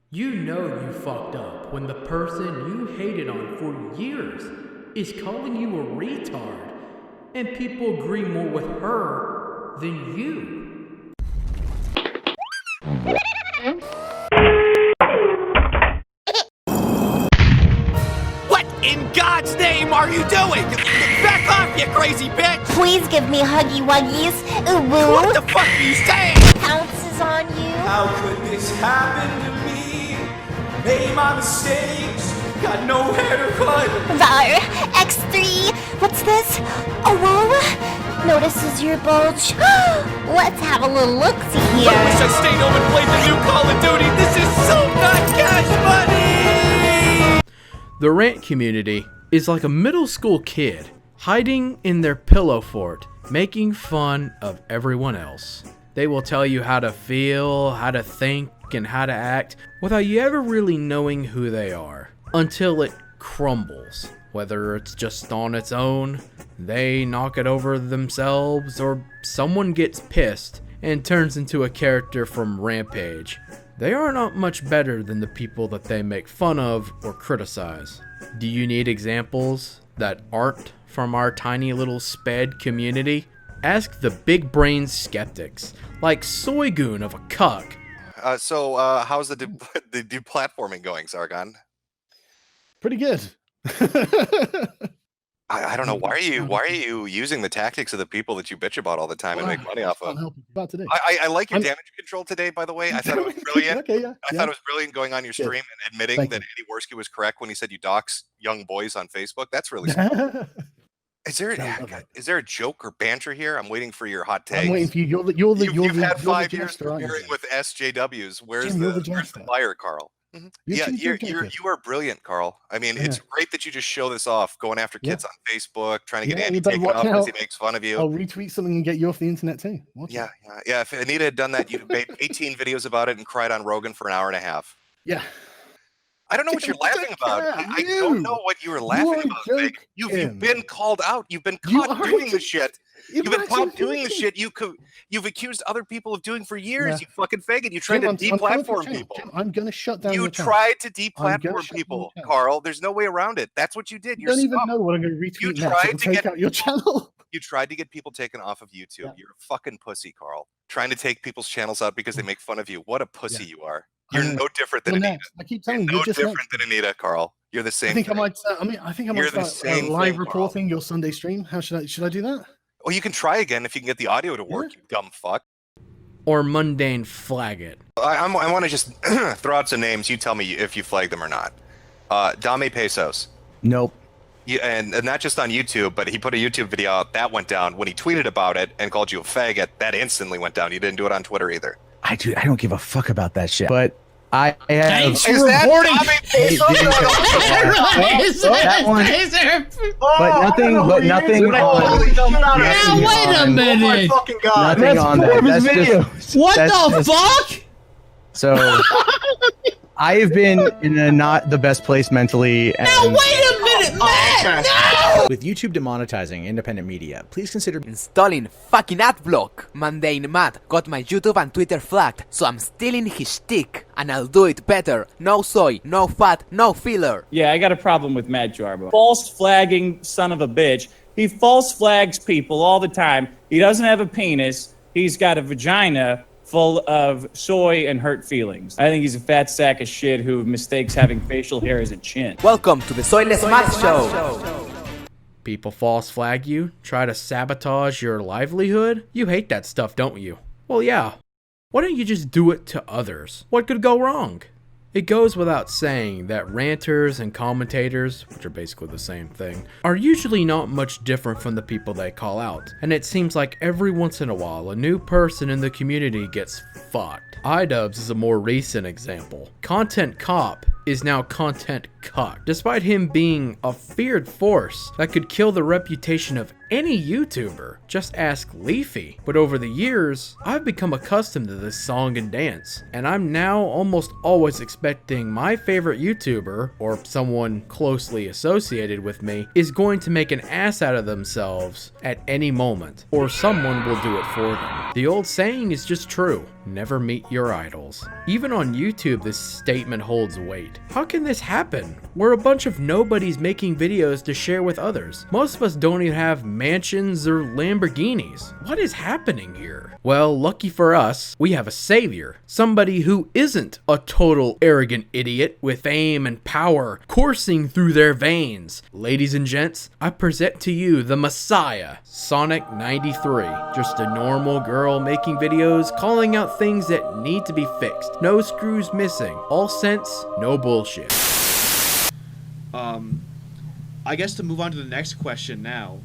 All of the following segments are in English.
You know you fucked up when the person you hated on for years is calling you a retard, and people agree more with her than you. What in God's name are you doing? Back off, you crazy bitch! Please give me huggy wuggies. Ooh woo. What the fuck are you saying? Pounces on you. How could this happen to me? Made my mistakes, got nowhere to run. Var. X3. What's this? Oh whoa. Notices your bulge. Let's have a little look-see here. I wish I stayed home and played the new Call of Duty. This is so not cash money! The Rant community is like a middle school kid hiding in their pillow fort, making fun of everyone else. They will tell you how to feel, how to think, and how to act without you ever really knowing who they are, until it crumbles. Whether it's just on its own, they knock it over themselves, or someone gets pissed and turns into a character from Rampage. They are not much better than the people that they make fun of or criticize. Do you need examples that aren't from our tiny little sped community? Ask the big brain skeptics, like Soygoon of a cuck. How's the deplatforming going, Sargon? Pretty good. I don't know. Why are you using the tactics of the people that you bitch about all the time and make money off of? About today. I like your damage control today, by the way. I thought it was brilliant. Okay, yeah. I thought it was brilliant going on your stream and admitting Thank that you. Eddie Worski was correct when he said you dox young boys on Facebook. That's really smart. Is there a joke or banter here? I'm waiting for your hot takes. I'm waiting for you. You've had 5 years jester, aren't you? preparing with SJWs. Where's Jim, the the jester. fire, Carl? You're You are brilliant, Carl. I mean, it's great that you just show this off, going after kids on Facebook, trying to get Andy taken off because he makes fun of you. I'll retweet something and get you off the internet too. Yeah. If Anita had done that, you'd made 18 videos about it and cried on Rogan for an hour and a half. Yeah. I don't know what you're laughing about. I don't know what you were laughing about. Vic. You've been called out. You've been caught doing the shit. You've been caught doing the shit you've accused other people of doing for years. You fucking faggot. You tried to deplatform people. Jim, I'm gonna shut down. You tried to deplatform people, Carl. There's no way around it. That's what you did. You don't even know what I'm gonna retweet. You tried to take out your channel. You tried to get people taken off of YouTube. You're a fucking pussy, Carl. Trying to take people's channels out because they make fun of you. What a pussy you are. You're no different than Anita. I keep telling you, no different than Anita, Carl. You're the same. I think I might start live reporting your Sunday stream. How should I do that? Well, you can try again if you can get the audio to work. You dumb fuck. Or mundane flag it. I want to just throw out some names. You tell me if you flag them or not. Dame Pesos. Nope. Yeah, and not just on YouTube, but he put a YouTube video out that went down. When he tweeted about it and called you a faggot, that instantly went down. You didn't do it on Twitter either. I don't give a fuck about that shit. But I have. Is that Dame Pesos? That one. But nothing. Now wait a minute. Oh my fucking god. Nothing on that. That's just. What the fuck? So I have been in not the best place mentally. Now wait a minute, man! No! With YouTube demonetizing independent media, please consider installing fucking adblock. Mundane Matt got my YouTube and Twitter flagged, so I'm stealing his stick, and I'll do it better. No soy, no fat, no filler. Yeah, I got a problem with Matt Jarbo. False flagging son of a bitch. He false flags people all the time. He doesn't have a penis. He's got a vagina full of soy and hurt feelings. I think he's a fat sack of shit who mistakes having facial hair as a chin. Welcome to the Soyless Matt Show. People false flag you, try to sabotage your livelihood? You hate that stuff, don't you? Well, yeah. Why don't you just do it to others? What could go wrong? It goes without saying that ranters and commentators, which are basically the same thing, are usually not much different from the people they call out. And it seems like every once in a while, a new person in the community gets fucked. iDubbbz is a more recent example. Content Cop is now Content cuck, despite him being a feared force that could kill the reputation of any YouTuber. Just ask Leafy. But over the years, I've become accustomed to this song and dance, and I'm now almost always expecting my favorite YouTuber, or someone closely associated with me, is going to make an ass out of themselves at any moment, or someone will do it for them. The old saying is just true. Never meet your idols. Even on YouTube, this statement holds weight. How can this happen? We're a bunch of nobodies making videos to share with others. Most of us don't even have mansions or Lamborghinis. What is happening here? Well, lucky for us, we have a savior. Somebody who isn't a total arrogant idiot with fame and power coursing through their veins. Ladies and gents, I present to you the Messiah, Sonic 93. Just a normal girl making videos, calling out things that need to be fixed. No screws missing. All sense, no bullshit. I guess to move on to the next question now.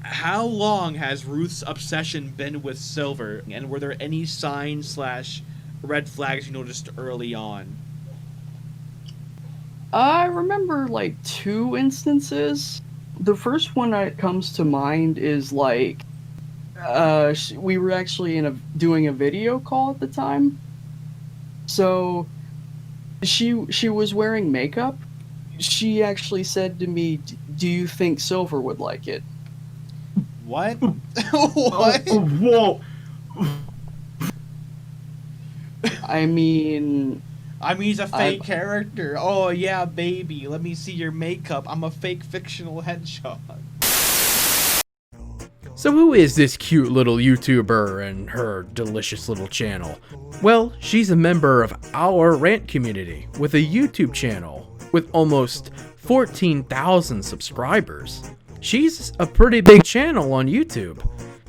How long has Ruth's obsession been with Silver, and were there any signs / red flags you noticed early on? I remember like 2 instances. The first one that comes to mind is like we were actually doing a video call at the time. So she was wearing makeup. She actually said to me, "Do you think Silver would like it?" What? What? Whoa. I mean, he's a fake character. Oh yeah, baby. Let me see your makeup. I'm a fake fictional headshot. So who is this cute little YouTuber and her delicious little channel? Well, she's a member of our Rant community with a YouTube channel with almost 14,000 subscribers. She's a pretty big channel on YouTube.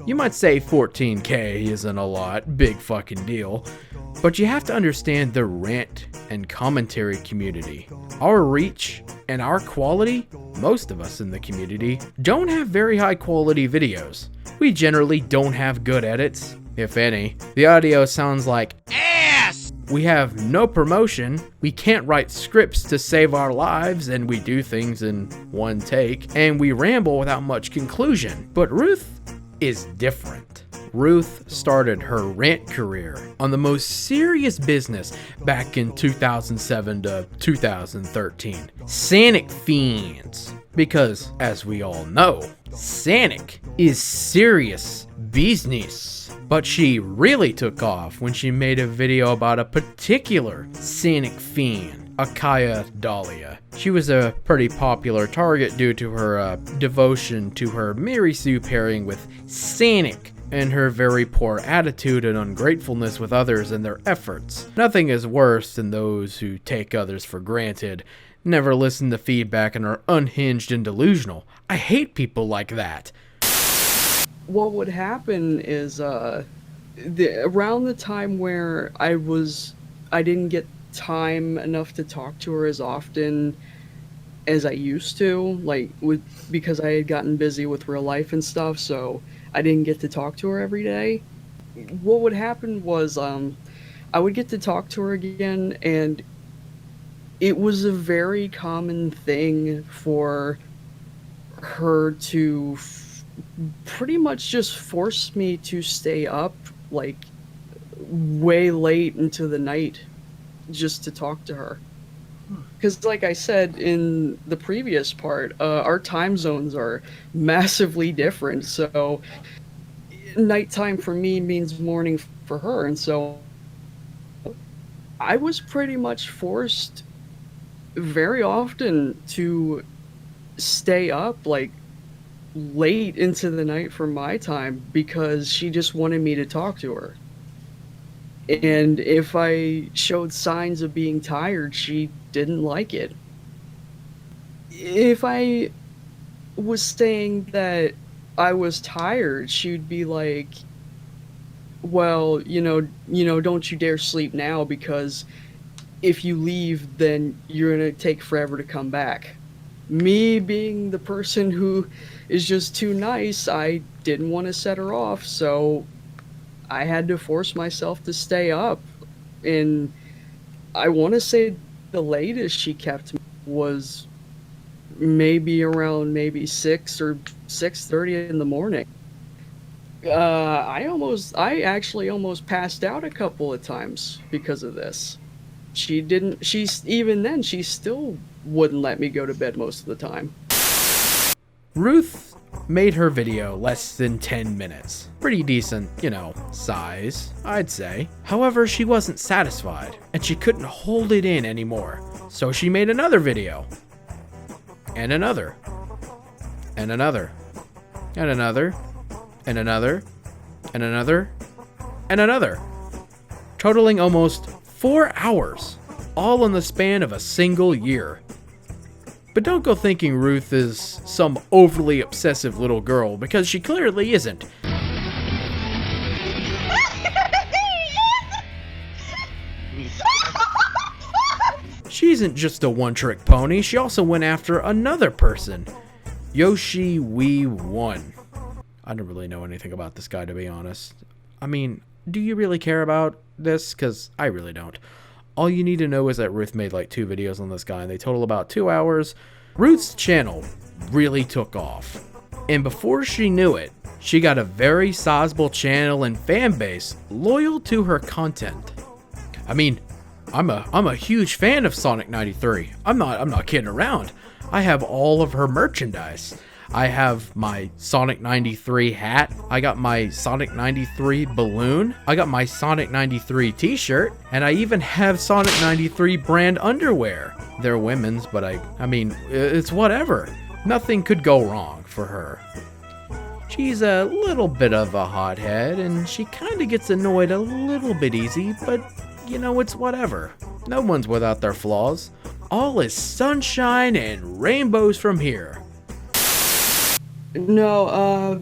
You might say 14K isn't a lot, big fucking deal, but you have to understand the rant and commentary community. Our reach and our quality, most of us in the community, don't have very high quality videos. We generally don't have good edits, if any. The audio sounds like ass! We have no promotion, we can't write scripts to save our lives, and we do things in one take, and we ramble without much conclusion. But Ruth is different. Ruth started her rant career on the most serious business back in 2007 to 2013. Sonic Fiends. Because, as we all know, Sonic is serious business. But she really took off when she made a video about a particular Sonic fiend, Akaya Dahlia. She was a pretty popular target due to her devotion to her Mary Sue pairing with Sonic and her very poor attitude and ungratefulness with others and their efforts. Nothing is worse than those who take others for granted, never listen to feedback, and are unhinged and delusional. I hate people like that. What would happen is around the time where I didn't get time enough to talk to her as often as I used to, because I had gotten busy with real life and stuff, so I didn't get to talk to her every day. What would happen was I would get to talk to her again, and it was a very common thing for her to pretty much just force me to stay up way late into the night just to talk to her. Because like I said in the previous part, our time zones are massively different, so nighttime for me means morning for her, and so I was pretty much forced very often to stay up late into the night for my time because she just wanted me to talk to her. And if I showed signs of being tired, she didn't like it. If I was saying that I was tired, she'd be like, well, don't you dare sleep now, because if you leave, then you're gonna take forever to come back. Me being the person who is just too nice, I didn't want to set her off, so I had to force myself to stay up. And I want to say the latest she kept me was maybe around 6 or 6:30 in the morning. I actually almost passed out a couple of times because of this. Even then, she still wouldn't let me go to bed most of the time. Ruth made her video less than 10 minutes. Pretty decent, size, I'd say. However, she wasn't satisfied, and she couldn't hold it in anymore. So she made another video. And another. And another. And another. And another. And another. And another. Totaling almost 4 hours. All in the span of a single year. But don't go thinking Ruth is some overly obsessive little girl, because she clearly isn't. She isn't just a one-trick pony, she also went after another person. Yoshi Wee 1. I don't really know anything about this guy, to be honest. I mean, do you really care about this? Because I really don't. All you need to know is that Ruth made like 2 videos on this guy, and they total about 2 hours. Ruth's channel really took off. And before she knew it, she got a very sizable channel and fan base loyal to her content. I mean, I'm a huge fan of Sonic 93. I'm not kidding around. I have all of her merchandise. I have my Sonic 93 hat. I got my Sonic 93 balloon. I got my Sonic 93 t-shirt. And I even have Sonic 93 brand underwear. They're women's, but I mean, it's whatever. Nothing could go wrong for her. She's a little bit of a hothead, and she kind of gets annoyed a little bit easy, but it's whatever. No one's without their flaws. All is sunshine and rainbows from here. No,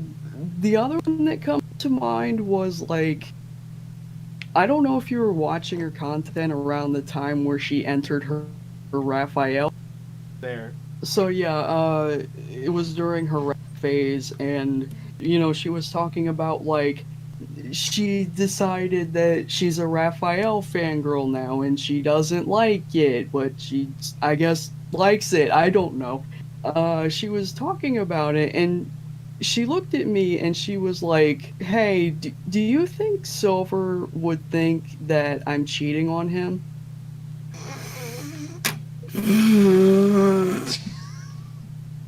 the other one that comes to mind was I don't know if you were watching her content around the time where she entered her Raphael. There. So yeah, it was during her phase, and she was talking about she decided that she's a Raphael fangirl now, and she doesn't like it, but she, I guess, likes it. I don't know. She was talking about it, and she looked at me and she was like, hey, do you think Silver would think that I'm cheating on him?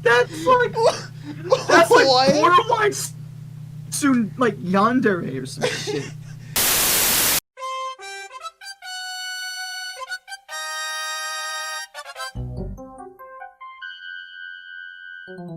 That's that's borderline soon, yandere or some shit.